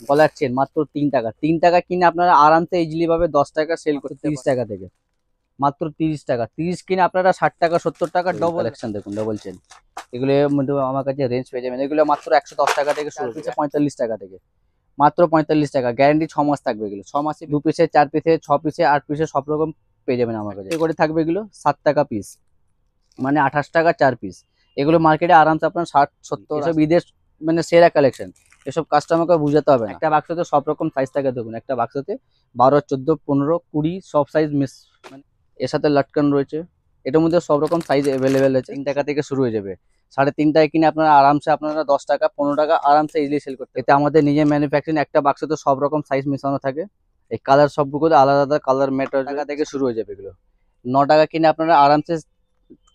গলার চেন মাত্র 3 টাকা। 3 টাকা কিনে আপনারা আরামসে ইজিলি ভাবে 10 টাকা সেল করতে 30 টাকা থেকে মাত্র 30 টাকা। 30 কিনে আপনারা 60 টাকা 70 টাকা ডবল কালেকশন দেখুন, ডবল চেন। এগুলোর মধ্যে আমার কাছে রেঞ্জ পেয়ে যাবেন। এগুলো মাত্র 110 টাকা থেকে শুরু হচ্ছে, 45 টাকা থেকে মাত্র 45 টাকা। গ্যারান্টি 6 মাস থাকবে। এগুলো 6 মাসে 2 পিসে 4 পিসে 6 পিসে 8 পিসে সব রকম পেয়ে যাবেন আমার কাছে। করে থাকবে এগুলো 7 টাকা পিস, মানে 28 টাকা 4 পিস। এগুলো মার্কেটে আরামসে আপনার 60-70 এসব ঈদের মানে সেরা কালেকশন। এসব কাস্টমারকে বুঝাতে হবে না। একটা বাক্সতে সব রকম সাইজ থাকে দেখুন, একটা বাক্সতে 12, 14, 15, 20 সব সাইজ মিস, মানে এর সাথে লটকান রয়েছে। এটার মধ্যে সব রকম সাইজ অ্যাভেলেবেল আছে। 3 টাকা থেকে শুরু হয়ে যাবে। 3.5 টাকা কিনে আপনারা আরামসে আপনারা 10 টাকা 15 টাকা আরামসে ইজিলি সেল করতে। এতে আমাদের নিজের ম্যানুফ্যাকচারিং। একটা বাক্সতে সব রকম সাইজ মিশানো থাকে। এই কালার সবগুলো আলাদা আলাদা কালার ম্যাটার। টাকা থেকে শুরু হয়ে যাবে এগুলো। 9 টাকা কিনে আপনারা আরামসে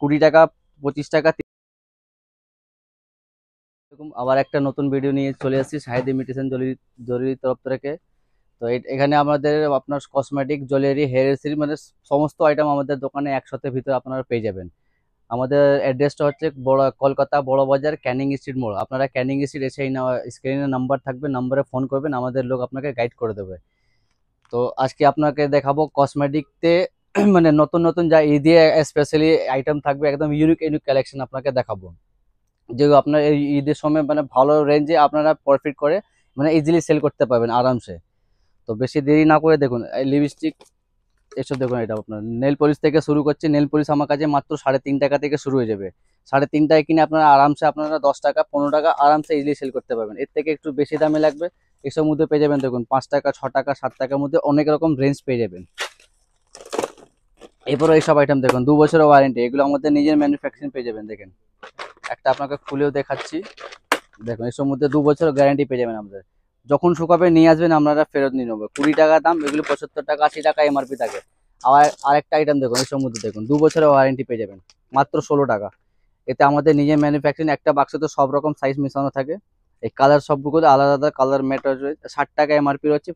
20 টাকা 25 টাকা। এরকম আবার একটা নতুন ভিডিও নিয়ে চলে আসছি শাহিদ ইমিটেশন জুয়েলারির তরফ থেকে। তো এখানে আমাদের আপনার কসমেটিক, জুয়েলারি, হেয়ার এসেসরি মানে সমস্ত আইটেম আমাদের দোকানে একসাথে ভিতরে আপনারা পেয়ে যাবেন। আমাদের অ্যাড্রেসটা হচ্ছে কলকাতা বড় বাজার, ক্যানিং স্ট্রিট মোড়। আপনারা ক্যানিং স্ট্রিট এসে স্ক্রিনে নাম্বার থাকবে, নাম্বারে ফোন করবেন, আমাদের লোক আপনাকে গাইড করে দেবে। তো আজকে আপনাকে দেখাবো কসমেটিকতে মানে নতুন নতুন যা ঈদে স্পেশালি আইটেম থাকবে, একদম ইউনিক ইউনিক কালেকশন আপনাকে দেখাবো, যেগুলো আপনার এই ঈদের সময় মানে ভালো রেঞ্জে আপনারা প্রফিট করে মানে ইজিলি সেল করতে পারবেন আরামসে। তো বেশি দেরি না করে দেখুন লিপস্টিক এসব দেখুন। এটা আপনার নেল পলিশ থেকে শুরু করছে। নেল পলিশ আমার কাছে মাত্র 3.5 টাকা থেকে শুরু হয়ে যাবে। 3.5 টাকা কিনে আপনারা আরামসে আপনারা 10 টাকা 15 টাকা আরামসে ইজিলি সেল করতে পারবেন। এর থেকে একটু বেশি দামে লাগবে এসব মধ্যে পেয়ে যাবেন দেখুন 5 টাকা 6 টাকা 7 টাকার মধ্যে অনেক রকম রেঞ্জ পেয়ে যাবেন। এরপরে এইসব আইটেম দেখুন 2 বছরের ওয়ারেন্টি। এগুলো আমাদের নিজের ম্যানুফ্যাকচারিং পেয়ে যাবেন। দেখেন একটা আপনাকে খুলেও দেখাচ্ছি। দেখুন এসব মধ্যে 2 বছর গ্যারান্টি পেয়ে যাবেন আমাদের। যখন শুকাবে নিয়ে আসবেন আপনারা ফেরত নিয়ে নেবো। 20 টাকা দাম, এগুলো 75 টাকা 80 টাকা এমআরপি থাকে। আবার আরেকটা আইটেম দেখুন এসব মধ্যে দেখুন 2 বছরের ওয়ারেন্টি পেয়ে যাবেন মাত্র 16 টাকা। এতে আমাদের নিজের ম্যানুফ্যাকচারিং। একটা বাক্সে তো সব রকম সাইজ মিশানো থাকে। এই কালার সবগুলো আলাদা আলাদা কালার ম্যাটার রয়েছে। 60 টাকা এমআরপি রয়েছে,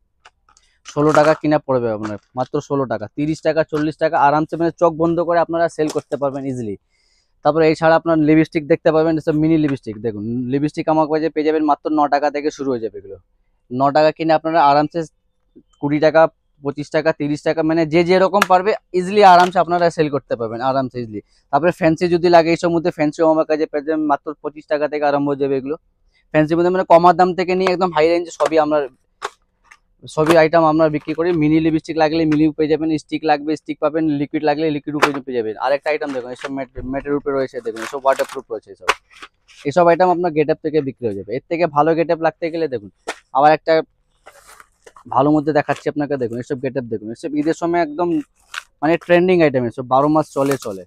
16 টাকা কিনা পড়বে আপনার মাত্র 16 টাকা। 30 টাকা 40 টাকা আরামসে মানে চোখ বন্ধ করে আপনারা সেল করতে পারবেন ইজিলি। তারপরে এছাড়া আপনার লিপস্টিক দেখতে পাবেন, সব মিনি লিপস্টিক দেখুন। লিপস্টিক আমার কাছে পেয়ে যাবেন মাত্র 9 টাকা থেকে শুরু হয়ে যাবে এগুলো। 9 টাকা কিনে আপনারা আরামসে 20 টাকা 25 টাকা 30 টাকা মানে যে যেরকম পারবে ইজিলি আরামসে আপনারা সেল করতে পারবেন আরামসে ইজিলি। তারপরে ফ্যান্সি যদি লাগে এইসব মধ্যে ফ্যান্সিও আমার কাছে পেয়ে যাবেন মাত্র 25 টাকা থেকে আরম্ভ হয়ে যাবে এগুলো। ফ্যান্সির মধ্যে মানে কমার দাম থেকে নিয়ে একদম হাই রেঞ্জে সবই আইটেম আমরা বিক্রি করি। মিনি লিপস্টিক লাগলে মিনিও পেয়ে যাবেন, স্টিক লাগবে স্টিক পাবেন, লিকুইড লাগলে লিকুইডও পেয়ে যাবেন। আরেকটা আইটেম দেখুন এসব ম্যাটের উপরে রয়েছে দেখুন, এসব ওয়াটারপ্রুফ রয়েছে। এসব আইটেম আপনার গেট আপ থেকে বিক্রি হয়ে যাবে। এর থেকে ভালো গেট আপ লাগতে গেলে দেখুন আবার একটা ভালো মধ্যে দেখাচ্ছি আপনাকে। দেখুন এসব গেট আপ দেখুন, এসব ঈদের সময় একদম মানে ট্রেন্ডিং আইটেম। এসব 12 মাস চলে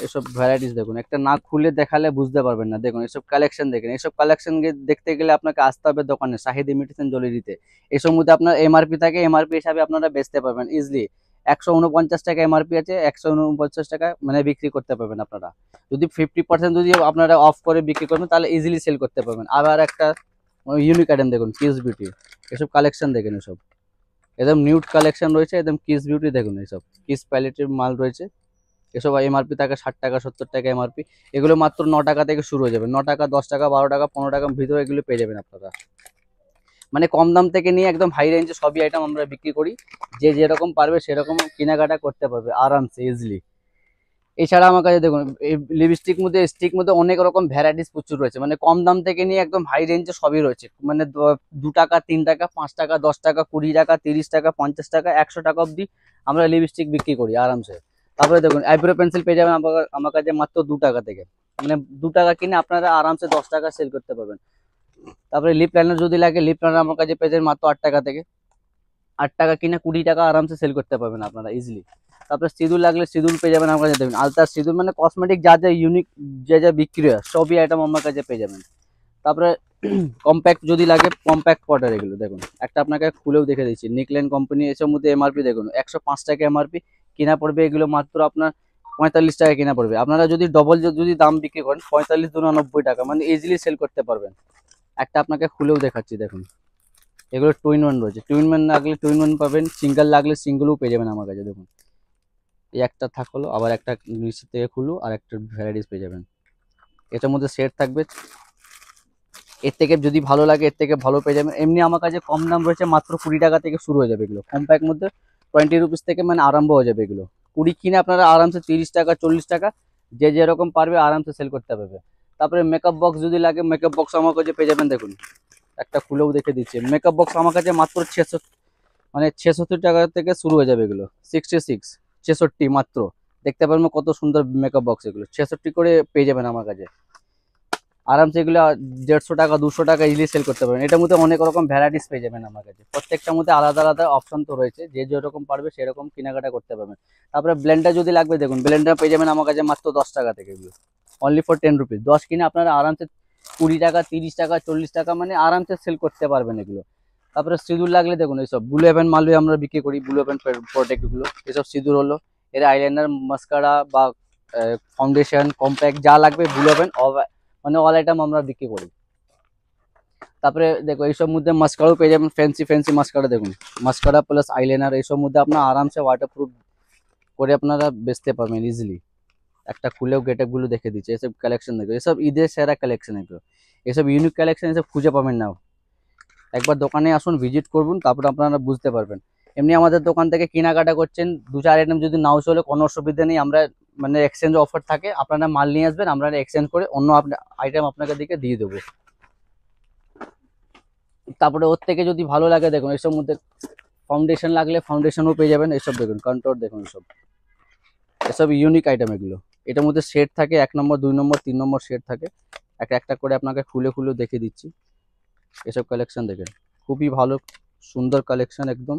এসব ভ্যারাইটিস দেখুন। একটা না খুলে দেখালে বুঝতে পারবেন না। দেখুন এসব কালেকশন দেখেন। এসব কালেকশন দেখতে গেলে আপনাকে আসতে হবে দোকানে শাহিদ ইমিটেশন জুয়েলারিতে। এসব মধ্যে আপনার এমআরপি থাকে, এমআরপি হিসাবে আপনারা বেচতে পারবেন ইজিলি। 149 টাকা এমআরপি আছে, 149 টাকা মানে বিক্রি করতে পারবেন আপনারা। যদি 50% যদি আপনারা অফ করে বিক্রি করবেন তাহলে ইজিলি সেল করতে পারবেন। আবার একটা ইউনিক আইটেম দেখুন কিস বিউটি। এসব কালেকশন দেখেন, এসব একদম নিউড কালেকশন রয়েছে। একদম কিস বিউটি দেখুন, এসব কিস প্যালেটের মাল রয়েছে। এসব এমআরপি থাকে 60 টাকা 70 টাকা এমআরপি। এগুলো মাত্র 9 টাকা থেকে শুরু হয়ে যাবে। 9 টাকা 10 টাকা 12 টাকা 15 টাকার ভিতরে এগুলো পেয়ে যাবেন আপনারা। মানে কম দাম থেকে নিয়ে একদম হাই রেঞ্জে সবই আইটেম আমরা বিক্রি করি। যে যেরকম পারবে সেরকম কেনাকাটা করতে পারবে আরামসে ইজিলি। এছাড়া আমার কাছে দেখুন এই লিপস্টিক মধ্যে স্টিক মধ্যে অনেক রকম ভ্যারাইটিস প্রচুর রয়েছে। মানে কম দাম থেকে নিয়ে একদম হাই রেঞ্জে সবই রয়েছে। মানে 2 টাকা 3 টাকা 5 টাকা 10 টাকা 20 টাকা 30 টাকা 50 টাকা 100 টাকা অবধি আমরা লিপস্টিক বিক্রি করি আরামসে। তারপরে দেখুন আইব্রো পেন্সিল পেয়ে যাবেন আমার কাছে মাত্র 2 টাকা থেকে। মানে 2 টাকা কিনে আপনারা আরামসে 10 টাকা সেল করতে পারবেন। তারপরে লিপ লাইনার যদি লাগে, লিপ লাইনার আমার কাছে পেয়ে যাবেন মাত্র 8 টাকা থেকে। 8 টাকা কিনে 20 টাকা আরামসে সেল করতে পারবেন আপনারা ইজিলি। তারপরে সিঁদুর লাগলে সিঁদুর পেয়ে যাবেন আমার কাছে। দেখবেন আলতার সিঁদুর মানে কসমেটিক যা যা ইউনিক যা যা বিক্রি হয় সবই আইটেম আমার কাছে পেয়ে যাবেন। তারপরে কম্প্যাক্ট যদি লাগে, কম্প্যাক্ট পাউডার এগুলো দেখুন একটা আপনাকে খুলেও দেখে দিচ্ছি। নিকলেন কোম্পানি। এসব মধ্যে এমআরপি দেখুন 105 টাকা এমআরপি কিনা পড়বে। এগুলো মাত্র আপনার 45 টাকা কিনা পড়বে। আপনারা যদি ডবল যদি দাম বিক্রি করেন 45 × 90 টাকা মানে ইজিলি সেল করতে পারবেন। একটা আপনাকে খুলেও দেখাচ্ছি দেখুন। এগুলো টুইন ওয়ান রয়েছে। টুইন ওয়ান লাগলে টুইন ওয়ান পাবেন, সিঙ্গেল লাগলে সিঙ্গেলও পেয়ে যাবেন আমার কাছে। দেখুন এই একটা থাকলো, আবার একটা নিচের থেকে খুলো আর একটা ভ্যারাইটিস পেয়ে যাবেন। এটার মধ্যে সেট থাকবে। এর থেকে যদি ভালো লাগে এর থেকে ভালো পেয়ে যাবেন। এমনি আমার কাছে কম দাম রয়েছে, মাত্র 20 টাকা থেকে শুরু হয়ে যাবে এগুলো। কম্প্যাক্ট মধ্যে 20 রুপিস থেকে মানে আরম্ভ হয়ে যাবে এগুলো। 20 কিনে আপনারা আরামসে 30 টাকা 40 টাকা যে যেরকম পারবে আরামসে সেল করতে পারবে। তারপরে মেকআপ বক্স যদি লাগে, মেকআপ বক্স আমার কাছে পেয়ে যাবেন। দেখুন একটা খুলেও দেখে দিচ্ছে, মেকআপ বক্স আমার কাছে মাত্র 66 টাকা থেকে শুরু হয়ে যাবে এগুলো। 66 মাত্র। দেখতে পারবেন কত সুন্দর মেকআপ বক্স, এগুলো 66 করে পেয়ে যাবেন আমার কাছে আরামসে। এগুলো 150 টাকা 200 টাকা ইজিলি সেল করতে পারবেন। এটার মধ্যে অনেক রকম ভ্যারাইটিস পেয়ে যাবেন আমার কাছে। প্রত্যেকটার মধ্যে আলাদা আলাদা অপশন তো রয়েছে, যে যেরকম পারবে সেরকম কেনাকাটা করতে পারবেন। তারপরে ব্লেন্ডার যদি লাগবে, দেখুন ব্লেন্ডার পেয়ে যাবেন আমার কাছে মাত্র 10 টাকা থেকে এগুলো। Only for 10 rupees. 10 কিনে আপনারা আরামসে 20 টাকা 30 টাকা 40 টাকা মানে আরামসে সেল করতে পারবেন এগুলো। তারপরে সিঁদুর লাগলে দেখুন এইসব ব্লু হেভেন মালুই আমরা বিক্রি করি, ব্লু হেভেন প্রোডাক্টগুলো। এসব সিঁদুর হলো, এর আইলাইনার মাস্কারা বা ফাউন্ডেশন কম্প্যাক্ট যা লাগবে ব্লু হেভেন মানে অল আইটেম আমরা বিক্রি করি। তারপরে দেখো এইসব মধ্যে মাস্কারাও পেয়ে যাবেন, ফ্যান্সি ফ্যান্সি মাস্কারা। দেখুন মাস্কারা প্লাস আইলাইনার এইসব মধ্যে আপনার আরামসে ওয়াটারপ্রুফ করে আপনারা বেচতে পারবেন ইজিলি। একটা খুলেও গেটআপ গুলো দেখে দিচ্ছে। এসব কালেকশন দেখো, এসব ঈদের সেরা কালেকশন এগুলো। এসব ইউনিক কালেকশন এসব খুঁজে পাবেন না। একবার দোকানে আসুন, ভিজিট করুন, তারপর আপনারা বুঝতে পারবেন। এমনি আমাদের দোকান থেকে কেনাকাটা করছেন, 2-4 আইটেম যদি নাও চলে কোনো অসুবিধা নেই। আমরা মানে এক্সচেঞ্জ অফার থাকে, আপনারা মাল নিয়ে আসবেন, আমরা এক্সচেঞ্জ করে অন্য আইটেম আপনাকে দিকে দিয়ে দেবো। তারপরে ওর থেকে যদি ভালো লাগে, দেখুন এসব মধ্যে ফাউন্ডেশন লাগলে ফাউন্ডেশনও পেয়ে যাবেন। এসব দেখুন কন্ট্রোল, দেখুন এসব ইউনিক আইটেম এগুলো। এটার মধ্যে সেট থাকে, 1 নম্বর 2 নম্বর 3 নম্বর সেট থাকে। একটা একটা করে আপনাকে খুলে খুলে দেখে দিচ্ছি। এসব কালেকশন দেখেন, খুবই ভালো সুন্দর কালেকশন একদম।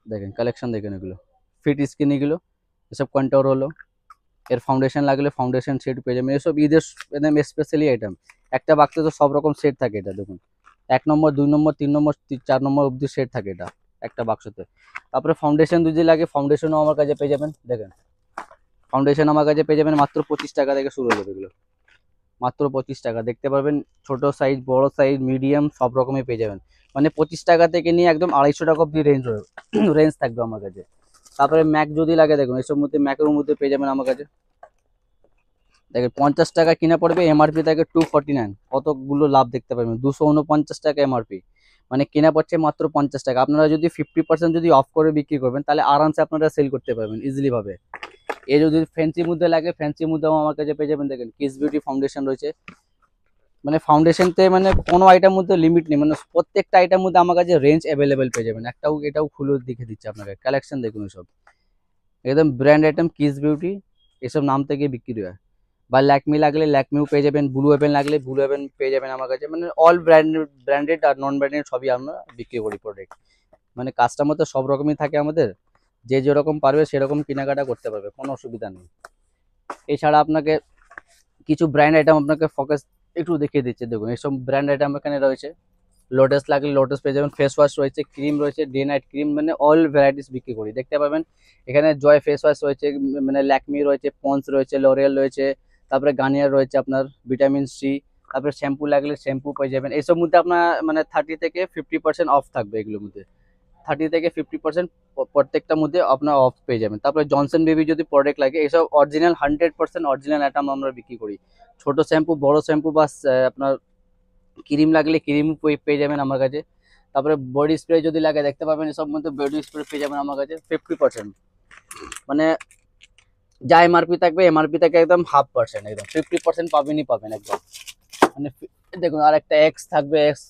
দেখেন কালেকশন দেখেন, এগুলো ফিট স্কিন এগুলো। এসব কন্ট্রোল হলো। এর ফাউন্ডেশন লাগলে ফাউন্ডেশন সেট পেয়ে যাবেন। এসব ঈদের একদম স্পেশালি আইটেম। একটা বাক্সে তো সব রকম সেট থাকে। এটা দেখুন 1 নম্বর 2 নম্বর 3 নম্বর 4 নম্বর অব্দি সেট থাকে এটা একটা বাক্সতে। তারপরে ফাউন্ডেশন যদি লাগে ফাউন্ডেশনও আমার কাছে পেয়ে যাবেন। দেখেন ফাউন্ডেশন আমার কাছে পেয়ে যাবেন মাত্র 25 টাকা থেকে শুরু হয়ে যাবে এগুলো। মাত্র 25 টাকা। দেখতে পারবেন ছোট সাইজ বড় সাইজ মিডিয়াম সব রকমই পেয়ে যাবেন। মানে 25 টাকা থেকে নিয়ে একদম 250 টাকা অব্দি রেঞ্জ থাকবে আমার কাছে। তারপরে ম্যাক যদি লাগে, দেখুন এসব মধ্যে ম্যাকের মধ্যে পেয়ে যাবেন আমার কাছে। দেখেন 50 টাকা কিনা পড়বে, এমআরপি থাকে 249। কতগুলো লাভ দেখতে পাবেন, 249 টাকা এমআরপি। মানে কেনা পড়ছে মাত্র 50 টাকা। আপনারা যদি 50% যদি অফ করে বিক্রি করবেন তাহলে আরামসে আপনারা সেল করতে পারবেন ইজিলি ভাবে। এ যদি ফ্যান্সির মধ্যে লাগে ফ্যান্সির মধ্যেও আমার কাছে পেয়ে যাবেন। দেখেন কিস বিউটি ফাউন্ডেশন রয়েছে। মানে ফাউন্ডেশনতে মানে কোনো আইটেম মধ্যে লিমিট নেই, মানে প্রত্যেকটা আইটেম মধ্যে আমার কাছে রেঞ্জ অ্যাভেলেবেল পেয়ে যাবেন। এটাও খুলে দেখে দিচ্ছে আপনাকে কালেকশন দেখুন। সব একদম ব্র্যান্ড আইটেম কিস বিউটি এসব নাম থেকে বিক্রি হয়। বা ল্যাকমি লাগলে ল্যাকমিও পেয়ে যাবেন, ব্লু হেভেন লাগলে ব্লু হেভেন পেয়ে যাবেন আমার কাছে। মানে অল ব্র্যান্ডেড আর নন ব্র্যান্ডেড সবই আমরা বিক্রি করি প্রোডাক্ট। মানে কাস্টমার তো সব রকমই থাকে আমাদের, যে যেরকম পারবে সেরকম কেনাকাটা করতে পারবে, কোনো অসুবিধা নেই। এছাড়া আপনাকে কিছু ব্র্যান্ড আইটেম আপনাকে ফোকাস একটু দেখিয়ে দিচ্ছে। দেখুন এইসব ব্র্যান্ড আইটেম এখানে রয়েছে। লোটাস লাগলে লোটাস পেয়ে যাবেন, ফেস ওয়াশ রয়েছে, ক্রিম রয়েছে, ডে নাইট ক্রিম, মানে অল ভ্যারাইটিস বিক্রি করি। দেখতে পাবেন এখানে জয় ফেস ওয়াশ রয়েছে, মানে ল্যাকমি রয়েছে, পন্স রয়েছে, লরিয়াল রয়েছে, তারপরে গার্নিয়ার রয়েছে আপনার ভিটামিন সি। তারপরে শ্যাম্পু লাগলে শ্যাম্পু পেয়ে যাবেন। এইসব মধ্যে আপনার মানে 30 থেকে 50% অফ থাকবে এগুলোর মধ্যে। 30 থেকে 50% প্রত্যেকটার মধ্যে আপনার অফ পেয়ে যাবেন। তারপরে জনসন বেবি যদি প্রোডাক্ট লাগে, এসব অরিজিনাল 100% অরিজিনাল আইটেম আমরা বিক্রি করি। ছোট শ্যাম্পু বড় শ্যাম্পু বা আপনার ক্রিম লাগলে ক্রিম পেয়ে যাবেন আমার কাছে। তারপরে বডি স্প্রে যদি লাগে দেখতে পাবেন এসব মধ্যে বডি স্প্রে পেয়ে যাবেন আমার কাছে 50%। মানে যা এমআরপি থাকবে এমআরপি থেকে একদম 1/2%, একদম 50% পাবেনই পাবেন একদম। মানে দেখুন আর একটা এক্স থাকবে, এক্স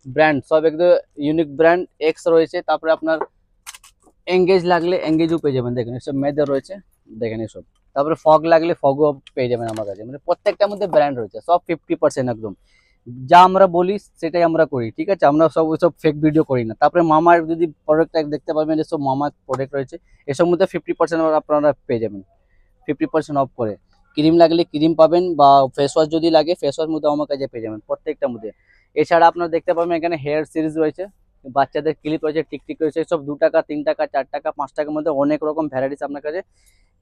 ব্র্যান্ড সব একদম ইউনিক ব্র্যান্ড এক্স রয়েছে। তারপরে আপনার এঙ্গেজ লাগলে এঙ্গেজও পেয়ে যাবেন। দেখেন এসব মেয়েদের রয়েছে, দেখেন এসব। তারপরে ফগ লাগলে ফগও পেয়ে যাবেন আমার কাছে। মানে প্রত্যেকটার মধ্যে ব্র্যান্ড রয়েছে, সব 50% একদম। যা আমরা বলি সেটাই আমরা করি, ঠিক আছে। আমরা সব ওইসব ফেক ভিডিও করি না। তারপরে মামার যদি প্রোডাক্ট দেখতে পারবেন, এসব মামার প্রোডাক্ট রয়েছে, এসব মধ্যে 50% আপনারা পেয়ে যাবেন 50% অফ করে। ক্রিম লাগলে ক্রিম পাবেন, বা ফেস ওয়াশ যদি লাগে ফেস ওয়াশ মধ্যে আমার কাছে পেয়ে যাবেন প্রত্যেকটার মধ্যে। এছাড়া আপনারা দেখতে পাবেন এখানে হেয়ার সিরিজ রয়েছে, বাচ্চাদের ক্লিপ রয়েছে, টিকটিক রয়েছে, সব 2 টাকা 3 টাকা 4 টাকা 5 টাকার মধ্যে অনেক রকম ভ্যারাইটিস আপনার কাছে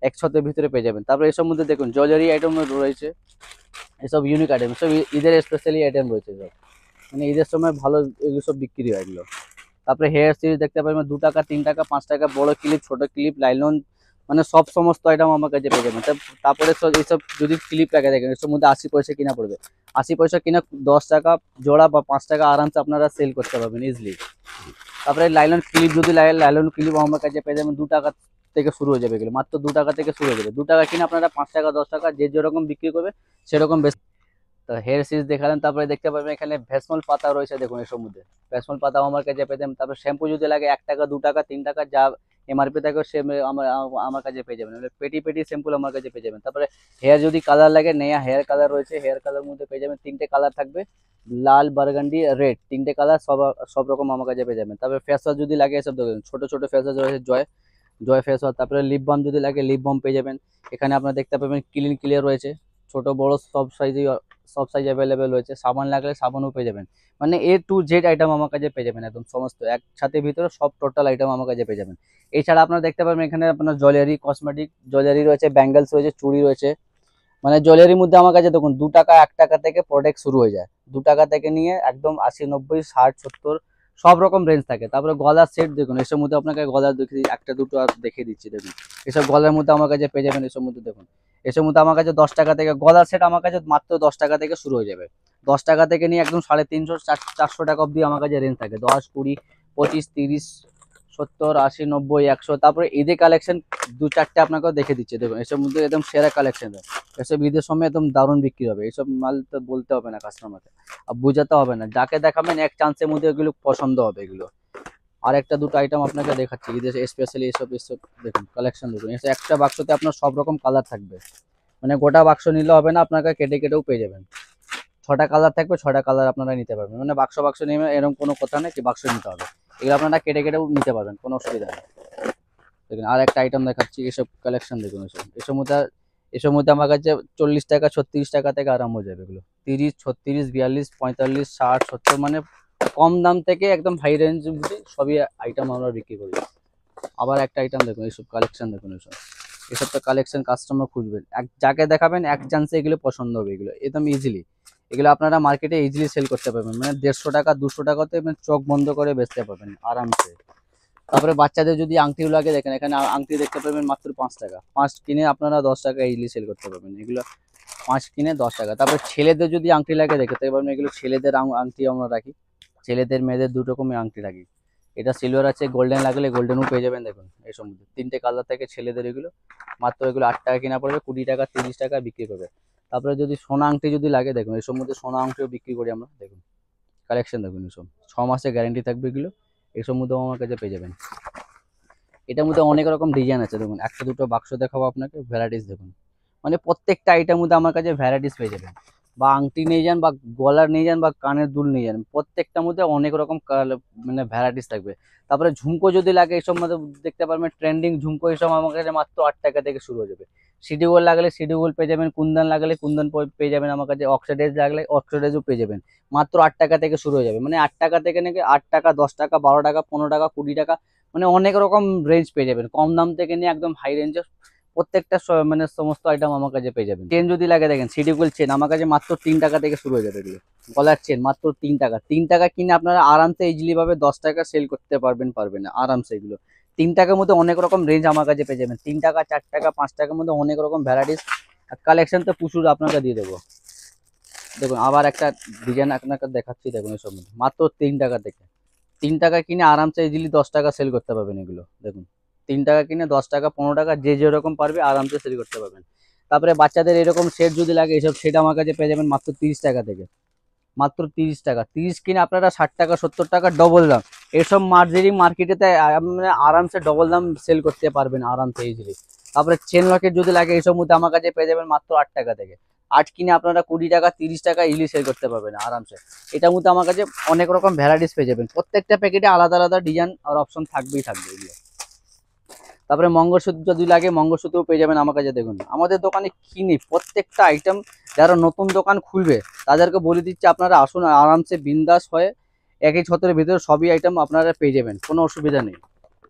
100-এর ভিতরে পেয়ে যাবেন। তারপরে এসব মধ্যে দেখুন জুয়েলারি আইটেম রয়েছে, এসব ইউনিক আইটেম, সব ঈদের স্পেশালি আইটেম রয়েছে সব। মানে ঈদের সময় ভালো এগুলো সব বিক্রি হয় এগুলো। তারপরে হেয়ার সিরিজ দেখতে পাবেন 2 টাকা 3 টাকা 5 টাকা, বড় ক্লিপ ছোট ক্লিপ লাইলন, মানে সব সমস্ত আইটেম আমার কাছে পেয়ে যাবেন। তারপরে এইসব যদি ক্লিপ লাগে দেখেন এর মধ্যে 80 পয়সা কিনা পড়বে, 80 পয়সা কিনা 10 টাকা জোড়া বা 5 টাকা আরামসে আপনারা সেল করতে পারবেন ইজিলি। তারপরে লাইলন ক্লিপ যদি লাগে, লাইলন ক্লিপ আমার কাছে পেয়ে যাবেন 2 টাকা থেকে শুরু হয়ে যাবে এগুলো, মাত্র 2 টাকা থেকে শুরু হয়ে যাবে। 2 টাকা কিনে আপনারা 5 টাকা 10 টাকা যে যেরকম বিক্রি করবে সেরকম বেশি। তো হেয়ার সিরিজ দেখালেন, তারপরে দেখতে পাবেন এখানে ভেসমল পাতা রয়েছে দেখুন এর মধ্যে, ভেসমল পাতা আমার কাছে পেয়ে যাবেন। তারপরে শ্যাম্পু যদি লাগে 1 টাকা 2 টাকা 3 টাকা যা এমআরপি থাকে সে আমার আমার কাছে পেয়ে যাবেন। পেটি পেটি শ্যাম্পু আমার কাছে পেয়ে যাবেন। তারপরে হেয়ার যদি কালার লাগে, নেয়া হেয়ার কালার রয়েছে, হেয়ার কালার মধ্যে পেয়ে যাবেন 3টে কালার থাকবে, লাল বারগান্ডি রেড, 3টে কালার সব রকম আমার কাছে পেয়ে যাবেন। তারপরে ফেস ওয়াশ যদি লাগে এসব দেখবেন, ছোট ছোট ফেস ওয়াশ রয়েছে জয় জয় ফেস ওয়াশ। তারপরে লিপ বাম যদি লাগে লিপ বাম পেয়ে যাবেন। এখানে আপনারা দেখতে পাবেন ক্লিন ক্লিয়ার রয়েছে, ছোট বড় সব সাইজ অ্যাভেলেবেল রয়েছে। সাবান লাগলে সাবানও পেয়ে যাবেন, মানে A to Z আইটেম আমার কাছে পেয়ে যাবেন, একদম সমস্ত একসাথে ভিতরে সব টোটাল আইটেম আমার কাছে পেয়ে যাবেন। এছাড়া আপনারা দেখতে পাবেন এখানে আপনার জুয়েলারি, কসমেটিক জুয়েলারি রয়েছে, ব্যাঙ্গেলস রয়েছে, চুড়ি রয়েছে। মানে জুয়েলারির মধ্যে আমার কাছে দেখুন 2 টাকা 1 টাকা থেকে প্রোডাক্ট শুরু হয়ে যায়, 2 টাকা থেকে নিয়ে একদম 80 90 60 70 সব রকম রেঞ্জ থাকে। তারপরে গলার সেট দেখুন, এসব মধ্যে আপনাকে গলার দেখি একটা দুটো আর দেখিয়ে দিচ্ছি দেখুন, এসব গলার মধ্যে আমার কাছে পেয়ে যাবেন। এসব মধ্যে দেখুন, এসব মধ্যে আমার কাছে 10 টাকা থেকে গলার সেট আমার কাছে মাত্র 10 টাকা থেকে শুরু হয়ে যাবে। 10 টাকা থেকে নিয়ে একদম 350 400 টাকা অব্দি আমার কাছে রেঞ্জ থাকে, 10 20 25 30 70 80 90 100। তারপরে ঈদের কালেকশন 2-4টে আপনাকে দেখে দিচ্ছে দেখুন, এসব মধ্যে একদম সেরা কালেকশন, এসব ঈদের সময় একদম দারুণ বিক্রি হবে। এইসব মাল তো বলতে হবে না কাস্টমারকে, আর বোঝাতে হবে না, যাকে দেখাবেন এক চান্সের মধ্যে এগুলো পছন্দ হবে এগুলো। আর একটা দুটো আইটেম আপনাকে দেখাচ্ছি ঈদের স্পেশালি, এসব এসব দেখুন কালেকশন দেখুন, এসব একটা বাক্সতে আপনার সব রকম কালার থাকবে, মানে গোটা বাক্স নিলে হবে না, আপনাকে কেটে কেটেও পেয়ে যাবেন। 6টা কালার থাকবে, 6টা কালার আপনারা নিতে পারবেন, মানে বাক্স বাক্স নিয়ে এরকম কোনো কথা নেই কি বাক্স নিতে হবে, এগুলো আপনারা কেটে কেটেও নিতে পারবেন, কোনো অসুবিধা নেই। দেখুন আর একটা আইটেম দেখাচ্ছি, এসব কালেকশন দেখুন, এসব মধ্যে আমার কাছে 40 টাকা 36 টাকা থেকে আরম্ভ হয়ে যাবে এগুলো, 30 36 42 45 60 70, মানে কম দাম থেকে একদম হাই রেঞ্জ অবধি সবই আইটেম আমরা বিক্রি করি। আবার একটা আইটেম দেখুন, এইসব কালেকশন দেখুন, এসবটা কালেকশন কাস্টমার খুঁজবেন, যাকে দেখাবেন এক চান্সে এগুলো পছন্দ হবে, এগুলো একদম ইজিলি, এগুলো আপনারা মার্কেটে ইজিলি সেল করতে পারবেন, মানে 150 টাকা 200 টাকাতে চোখ বন্ধ করে বেচতে পারবেন আরামসে। তারপরে বাচ্চাদের যদি আংটি লাগে দেখেন, এখানে আংটি দেখতে পাবেন মাত্র 5 টাকা, 5 কিনে আপনারা 10 টাকা ইজিলি সেল করতে পারবেন, এগুলো 5 কিনে 10 টাকা। তারপরে ছেলেদের যদি আংটি লাগে দেখতে পাবেন, এগুলো ছেলেদের আংটি আমরা রাখি, ছেলেদের মেয়েদের 2 রকমের আংটি রাখি, এটা সিলভার আছে, গোল্ডেন লাগলে গোল্ডেনও পেয়ে যাবেন দেখুন। এই সম্বন্ধে 3টে কালার থেকে ছেলেদের এগুলো, মাত্র এগুলো 8 টাকা কিনা পড়বে, 20 টাকা 30 টাকা বিক্রি করবে। তারপরে যদি সোনা আংটি যদি লাগে দেখুন, এই সম্বন্ধে সোনা আংটিও বিক্রি করি আমরা দেখুন, কালেকশন দেখুন, এসব 6 মাসের গ্যারেন্টি থাকবে এগুলো, এই সম্বন্ধেও আমার কাছে পেয়ে যাবেন। এটার মধ্যে অনেক রকম ডিজাইন আছে দেখুন, একটা দুটো বাক্স দেখাবো আপনাকে, ভ্যারাইটিস দেখুন, মানে প্রত্যেকটা আইটেম মধ্যে আমার কাছে ভ্যারাইটিস পেয়ে যাবেন, বা আংটি নিয়ে যান বা গলার নিয়ে যান বা কানের দুল নিয়ে যান, প্রত্যেকটার মধ্যে অনেক রকম মানে ভ্যারাইটিস থাকবে। তারপরে ঝুমকো যদি লাগে এইসব মধ্যে দেখতে পারবেন, ট্রেন্ডিং ঝুমকো এইসব আমার কাছে মাত্র 8 টাকা থেকে শুরু হয়ে যাবে। সিডি গোল্ড লাগলে সিডি গোল্ড পেয়ে যাবেন, কুন্দন লাগলে কুন্দন পেয়ে যাবেন আমার কাছে, অক্সিডাইজ লাগলে অক্সিডাইজও পেয়ে যাবেন, মাত্র 8 টাকা থেকে শুরু হয়ে যাবে। মানে 8 টাকা থেকে নাকি 8 টাকা 10 টাকা 12 টাকা 15 টাকা 20 টাকা, মানে অনেক রকম রেঞ্জ পেয়ে যাবেন, কম দাম থেকে নিয়ে একদম হাই রেঞ্জের প্রত্যেকটা মানে সমস্ত আইটেম আমার কাছে পেয়ে যাবেন। চেন যদি লাগে দেখেন, সিডি গোল্ড চেন আমার কাছে মাত্র 3 টাকা থেকে শুরু হয়ে যাবে এগুলো, গলার চেন মাত্র 3 টাকা, 3 টাকা কিনে আপনারা আরামসে ইজিলি ভাবে 10 টাকা সেল করতে পারবেন না আরামসে। এগুলো 3 টাকার মধ্যে অনেক রকম রেঞ্জ আমার কাছে পেয়ে যাবেন, 3 টাকা 4 টাকা 5 টাকার মধ্যে অনেক রকম ভ্যারাইটিস কালেকশন তো প্রচুর আপনাকে দিয়ে দেবো। দেখুন আবার একটা ডিজাইন আপনাকে দেখাচ্ছি দেখুন, এসব মাত্র 3 টাকা থেকে, 3 টাকা কিনে আরামসে ইজিলি 10 টাকা সেল করতে পারবেন এগুলো দেখুন, 3 টাকা কিনে 10 টাকা 15 টাকা যে যেরকম পারবে আরামসে সেল করতে পারবেন। তারপরে বাচ্চাদের এরকম সেট যদি লাগে, এইসব সেট আমার কাছে পেয়ে যাবেন মাত্র 30 টাকা থেকে, মাত্র 30 টাকা, 30 কিনে আপনারা 60 টাকা 70 টাকা ডবল দাম, এসব মার্জিনিং মার্কেটেতে মানে আরামসে ডবল দাম সেল করতে পারবেন আরামসে ইজিলি। তারপরে চেন লকেট যদি লাগে এইসব মধ্যে আমার কাছে পেয়ে যাবেন মাত্র 8 টাকা থেকে, 8 কিনে আপনারা 20 টাকা 30 টাকা ইজিলি সেল করতে পারবেন আরামসে। এটার মধ্যে আমার কাছে অনেক রকম ভ্যারাইটিস পেয়ে যাবেন, প্রত্যেকটা প্যাকেটে আলাদা আলাদা ডিজাইন আর অপশন থাকবেই থাকবে এগুলো। তারপরে মঙ্গলসূত্র যদি লাগে মঙ্গলসূত্রও পেয়ে যাবেন আমার কাছে দেখুন, আমাদের দোকানে কিনে প্রত্যেকটা আইটেম, যারা নতুন দোকান খুলবে তাদেরকে বলে দিচ্ছে আপনারা আসুন আরামসে বিন্দাস হয়ে একই ছত্রের ভিতরে সবই আইটেম আপনারা পেয়ে যাবেন, কোনো অসুবিধা নেই,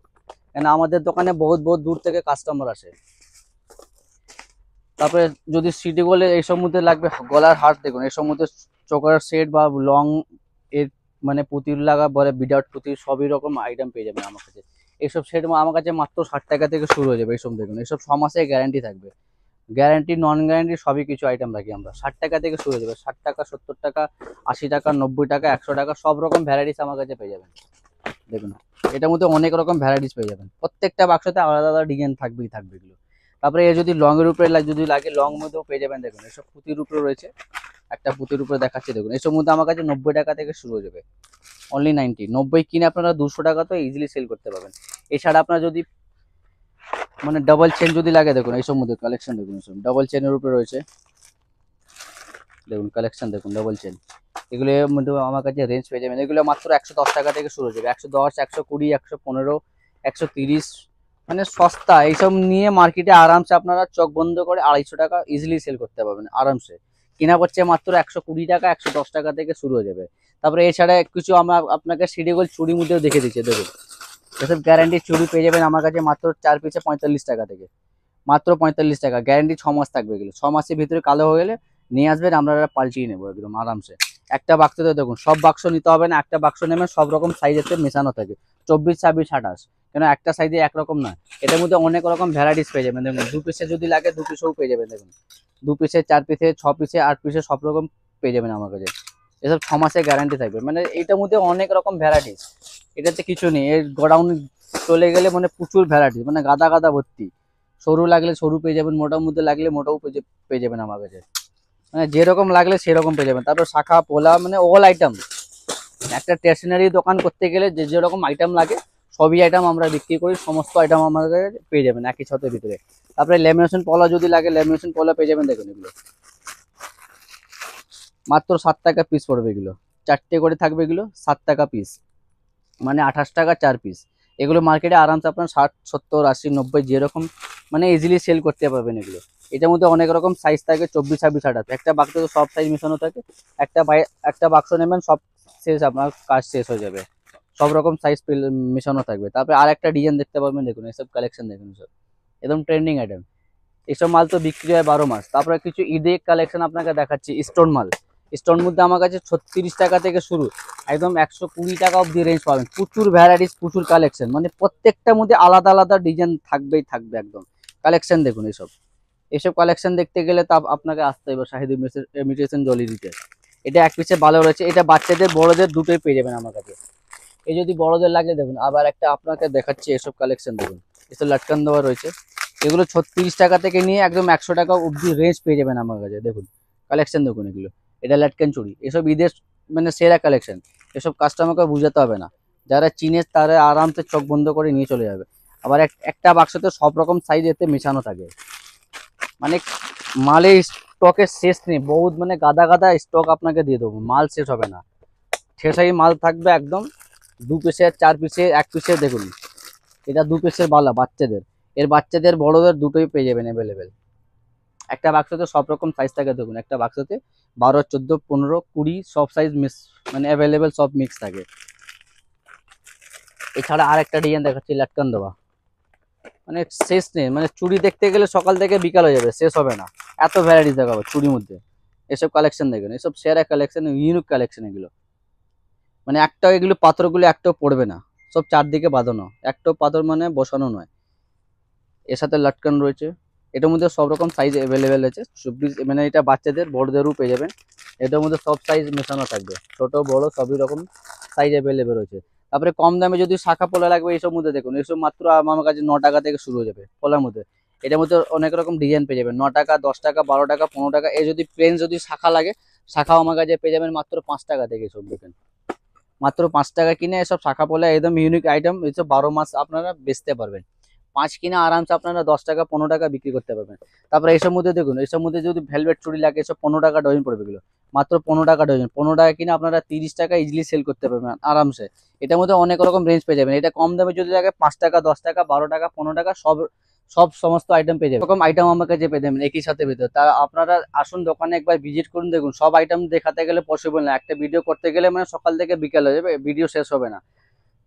কেন আমাদের দোকানে বহুত বহুত দূর থেকে কাস্টমার আসে। তারপরে যদি সিটি গোল্ডে এইসব মধ্যে লাগবে গলার হার দেখুন, এসব মধ্যে চোকার সেট বা লং এর মানে পুঁতির লাগা বলে বিডাউট পুঁতির সবই রকম আইটেম পেয়ে যাবেন আমার কাছে। এইসব সেট আমার কাছে মাত্র 60 টাকা থেকে শুরু হয়ে যাবে। এইসব দেখুন, এইসব 6 মাসের গ্যারান্টি থাকবে, গ্যারান্টি নন গ্যারান্টি সবই কিছু আইটেম রাখি আমরা। 60 টাকা থেকে শুরু হয়ে যাবে, 60 টাকা, 70 টাকা, 80 টাকা, 90 টাকা, 100 টাকা, সব রকম ভ্যারাইটিস আমার কাছে পেয়ে যাবেন। দেখুন এটার মধ্যে অনেক রকম ভ্যারাইটিস পেয়ে যাবেন, প্রত্যেকটা বাক্সতে আলাদা আলাদা ডিজাইন থাকবেই থাকবে এগুলো। তারপরে এ যদি লং এর উপরে যদি লাগে, লং মধ্যেও পেয়ে যাবেন। দেখুন এসব পুঁতির উপরে রয়েছে, একটা পুঁতির উপরে দেখাচ্ছি। দেখুন এসব মধ্যে আমার কাছে 90 টাকা থেকে শুরু হয়ে যাবে, অনলি 90। 90 কিনে আপনারা 200 টাকা তো ইজিলি সেল করতে পারবেন। এছাড়া আপনারা যদি মানে ডাবল চেন যদি লাগে, দেখুন এইসব মধ্যে কালেকশন দেখুন, ডাবল চেনের উপরে রয়েছে। দেখুন কালেকশন দেখুন, ডাবল চেন, এগুলো মধ্যে আমার কাছে রেঞ্জ পেয়ে যাবেন। এগুলো মাত্র 110 টাকা থেকে শুরু হয়ে যাবে, 110, 120, 115, 130, মানে সস্তা। এইসব নিয়ে মার্কেটে আরামসে আপনারা চোখ বন্ধ করে 250 টাকা ইজিলি সেল করতে পারবেন আরামসে। কিনা পড়ছে মাত্র 120 টাকা, 110 টাকা থেকে শুরু হয়ে যাবে। তারপরে এছাড়া কিছু আমরা আপনাকে সিডিগোল চুড়ি মধ্যেও দেখে দিচ্ছি। দেখুন এসব গ্যারান্টি চুড়ি পেয়ে যাবেন আমার কাছে মাত্র 4 পিসে 45 টাকা থেকে, মাত্র 45 টাকা। গ্যারান্টি 6 মাস থাকবে এগুলো, 6 মাসের ভিতরে কালো হয়ে গেলে নিয়ে আসবেন, আমরা পাল্টিয়ে নেবো একদম আরামসে। একটা বাক্সতে দেখুন, সব বাক্স নিতে হবে না, একটা বাক্স নেবেন, সব রকম সাইজেতে মেশানো থাকে, 24, 26, 28, কেন একটা সাইজে একরকম না। এটার মধ্যে অনেক রকম ভ্যারাইটিস পেয়ে যাবেন। দেখুন 2 পিসে যদি লাগে 2 পিসেও পেয়ে যাবেন। দেখুন 2 পিসে, 4 পিসে, 6 পিসে, 8 পিসে সব রকম পেয়ে যাবেন আমার কাছে। এসব 6 মাসের গ্যারান্টি থাকবে, মানে এইটার মধ্যে অনেক রকম ভ্যারাইটিস, এটাতে কিছু নেই। এর গোডাউন চলে গেলে মানে প্রচুর ভ্যারাইটিস, মানে গাদা গাদা ভর্তি। সরু লাগলে সরু পেয়ে যাবেন, মোটার মধ্যে লাগলে মোটাও পেয়ে যাবেন আমার কাছে, মানে যেরকম লাগলে সেরকম পেয়ে যাবেন। তারপর শাখা পোলা মানে অল আইটেম, একটা স্টেশনারি দোকান করতে গেলে যে যেরকম আইটেম লাগে সবই আইটেম আমরা বিক্রি করি, সমস্ত আইটেম আমাদের পেয়ে যাবেন একই ছাদের ভিতরে। তারপরে ল্যামিনেশন পলা যদি লাগে, ল্যামিনেশন পলা পেয়ে যাবেন। দেখুন এগুলো মাত্র 7 টাকা পিস পড়বে, এগুলো 4টে করে থাকবে, এগুলো 7 টাকা পিস, মানে 28 টাকা 4 পিস। এগুলো মার্কেটে আরামসে আপনার 60, 70, 80, 90 যেরকম মানে ইজিলি সেল করতে পারবেন এগুলো। এটার মধ্যে অনেক রকম সাইজ থাকে, 24, 26, 28, একটা বাক্সে তো সব সাইজ মেশানো থাকে। একটা বাক্স নেবেন, সব শেষ, আপনার কাজ শেষ হয়ে যাবে, সব রকম সাইজ মেশানো থাকবে। তারপরে আর একটা ডিজাইন দেখতে পাবেন। দেখুন এসব কালেকশন দেখুন, সব একদম ট্রেন্ডিং আইটেম। এইসব মাল তো বিক্রি হয় 12 মাস। তারপরে কিছু ঈদের কালেকশন আপনাকে দেখাচ্ছি, স্টোন মাল। স্টোন মধ্যে আমার কাছে 36 টাকা থেকে শুরু, একদম 120 টাকা অব্দি রেঞ্জ পাবেন। প্রচুর ভ্যারাইটিস, প্রচুর কালেকশন, মানে প্রত্যেকটার মধ্যে আলাদা আলাদা ডিজাইন থাকবেই থাকবে একদম। কালেকশন দেখুন এইসব, এইসব কালেকশন দেখতে গেলে তা আপনাকে আসতে হবে শাহিদ ইমিটেশন জুয়েলারিতে। এটা এক পিসে ভালো রয়েছে, এটা বাচ্চাদের বড়দের দুটোই পেয়ে যাবেন আমার কাছে। এই যদি বড়দের লাগে, দেখুন আবার একটা আপনাকে দেখাচ্ছি, এসব কালেকশন দেখুন, এসব লাটকান দেওয়া রয়েছে। এগুলো 36 টাকা থেকে নিয়ে একদম 100 টাকা অব্দি রেঞ্জ পেয়ে যাবেন আমার কাছে। দেখুন কালেকশন দেখুন এগুলো, এটা লাটকান চুড়ি, এসব ঈদের মানে সেরা কালেকশন। এসব কাস্টমারকে বুঝাতে হবে না, যারা চিনে তারা আরামসে চোখ বন্ধ করে নিয়ে চলে যাবে। আবার একটা বাক্সতে সব রকম সাইজ এতে মেশানো থাকে, মানে মালের স্টকের শেষ নেই, বহুত মানে গাদা গাদা স্টক আপনাকে দিয়ে দেবো, মাল শেষ হবে না, শেষাই মাল থাকবে একদম। 2 পিসের, 4 পিসের, 1 পিসের। দেখুন এটা 2 পিসের বালা বাচ্চাদের, এর বাচ্চাদের বড়দের দুটোই পেয়ে যাবেন অ্যাভেলেবেল। একটা বাক্সতে সব রকম সাইজ থাকে। দেখুন একটা বাক্সতে 12, 14, 15, 20 সব সাইজ মিক্স, মানে অ্যাভেলেবেল সব মিক্স থাকে। এছাড়া আর একটা ডিজাইন দেখাচ্ছি, লাটকান দেওয়া, মানে শেষ নেই, মানে চুড়ি দেখতে গেলে সকাল থেকে বিকাল হয়ে যাবে, শেষ হবে না, এত ভ্যারাইটিস দেখাবো চুড়ির মধ্যে। এসব কালেকশন দেখুন, এসব সেরা কালেকশন, ইউনিক কালেকশন এগুলো, মানে একটাও এগুলো পাথরগুলো একটাও পড়বে না, সব চারদিকে বাঁধানো, একটাও পাথর মানে বসানো নয়। এর সাথে লটকান রয়েছে, এটার মধ্যে সব রকম সাইজ অ্যাভেলেবেল আছে। 24 মানে এটা বাচ্চাদের বড়দেরও পেয়ে যাবেন, এটার মধ্যে সব সাইজ মেশানো থাকবে, ছোট বড় সবই রকম সাইজ অ্যাভেলেবেল রয়েছে। তারপরে কম দামে যদি শাখা পোলা লাগবে, এইসব মধ্যে দেখুন, এইসব মাত্র আমার কাছে 9 টাকা থেকে শুরু হয়ে যাবে পোলার মধ্যে। এটার মধ্যে অনেক রকম ডিজাইন পেয়ে যাবেন, 9 টাকা, 10 টাকা, 12 টাকা, 15 টাকা। এই যদি প্লেন যদি শাখা লাগে, শাখাও আমার কাছে পেয়ে যাবেন মাত্র 5 টাকা থেকে। সব দেখেন মাত্র 5 টাকা কিনে এসব শাখা পোলা একদম ইউনিক আইটেম, এসব 12 মাস আপনারা বেচতে পারবেন। 5 কিনে আরামসে আপনারা 10 টাকা, 15 টাকা বিক্রি করতে পারবেন। তারপরে এইসব মধ্যে দেখুন, এইসব মধ্যে যদি ভেলভেট চুড়ি লাগে, এসব 15 টাকা ডজন পড়বে এগুলো, মাত্র 15 টাকা ডজন। 15 টাকা কিনে আপনারা 30 টাকা ইজিলি সেল করতে পারবেন আরামসে। এটার মধ্যে অনেক রকম রেঞ্জ পেয়ে যাবেন। এটা কম দামে যদি লাগে 5 টাকা, 10 টাকা, 12 টাকা, 15 টাকা, সব সব সমস্ত আইটেম পেয়ে যাবেন। এরকম আইটেম আমার কাছে পেয়ে যাবেন একই সাথে ভিতরে। তা আপনারা আসুন দোকানে একবার ভিজিট করুন, দেখুন সব আইটেম দেখাতে গেলে পসিবল না, একটা ভিডিও করতে গেলে মানে সকাল থেকে বিকাল হয়ে যাবে, ভিডিও শেষ হবে না।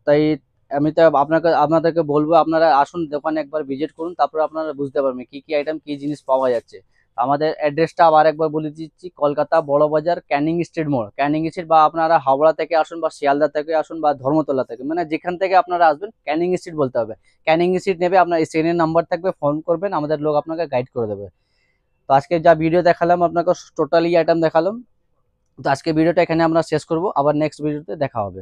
তাই আমি তো আপনাদেরকে বলবো, আপনারা আসুন দোকানে একবার ভিজিট করুন, তারপর আপনারা বুঝতে পারবেন কি কি আইটেম কি জিনিস পাওয়া যাচ্ছে। আমাদের অ্যাড্রেসটা আবার একবার বলে দিচ্ছি, কলকাতা বড় বাজার ক্যানিং স্ট্রিট মোড়, ক্যানিং স্ট্রিট, বা আপনারা হাওড়া থেকে আসুন বা শিয়ালদা থেকে আসুন বা ধর্মতলা থেকে, মানে যেখান থেকে আপনারা আসবেন ক্যানিং স্ট্রিট বলতে হবে। ক্যানিং স্ট্রিট নেবে, আপনার স্ক্রিনের নাম্বার থাকবে, ফোন করবেন, আমাদের লোক আপনাকে গাইড করে দেবে। তো আজকে যা ভিডিও দেখালাম আপনাকে, টোটালি আইটেম দেখালাম। তো আজকে ভিডিওটা এখানে আমরা শেষ করব, আবার নেক্সট ভিডিওতে দেখা হবে।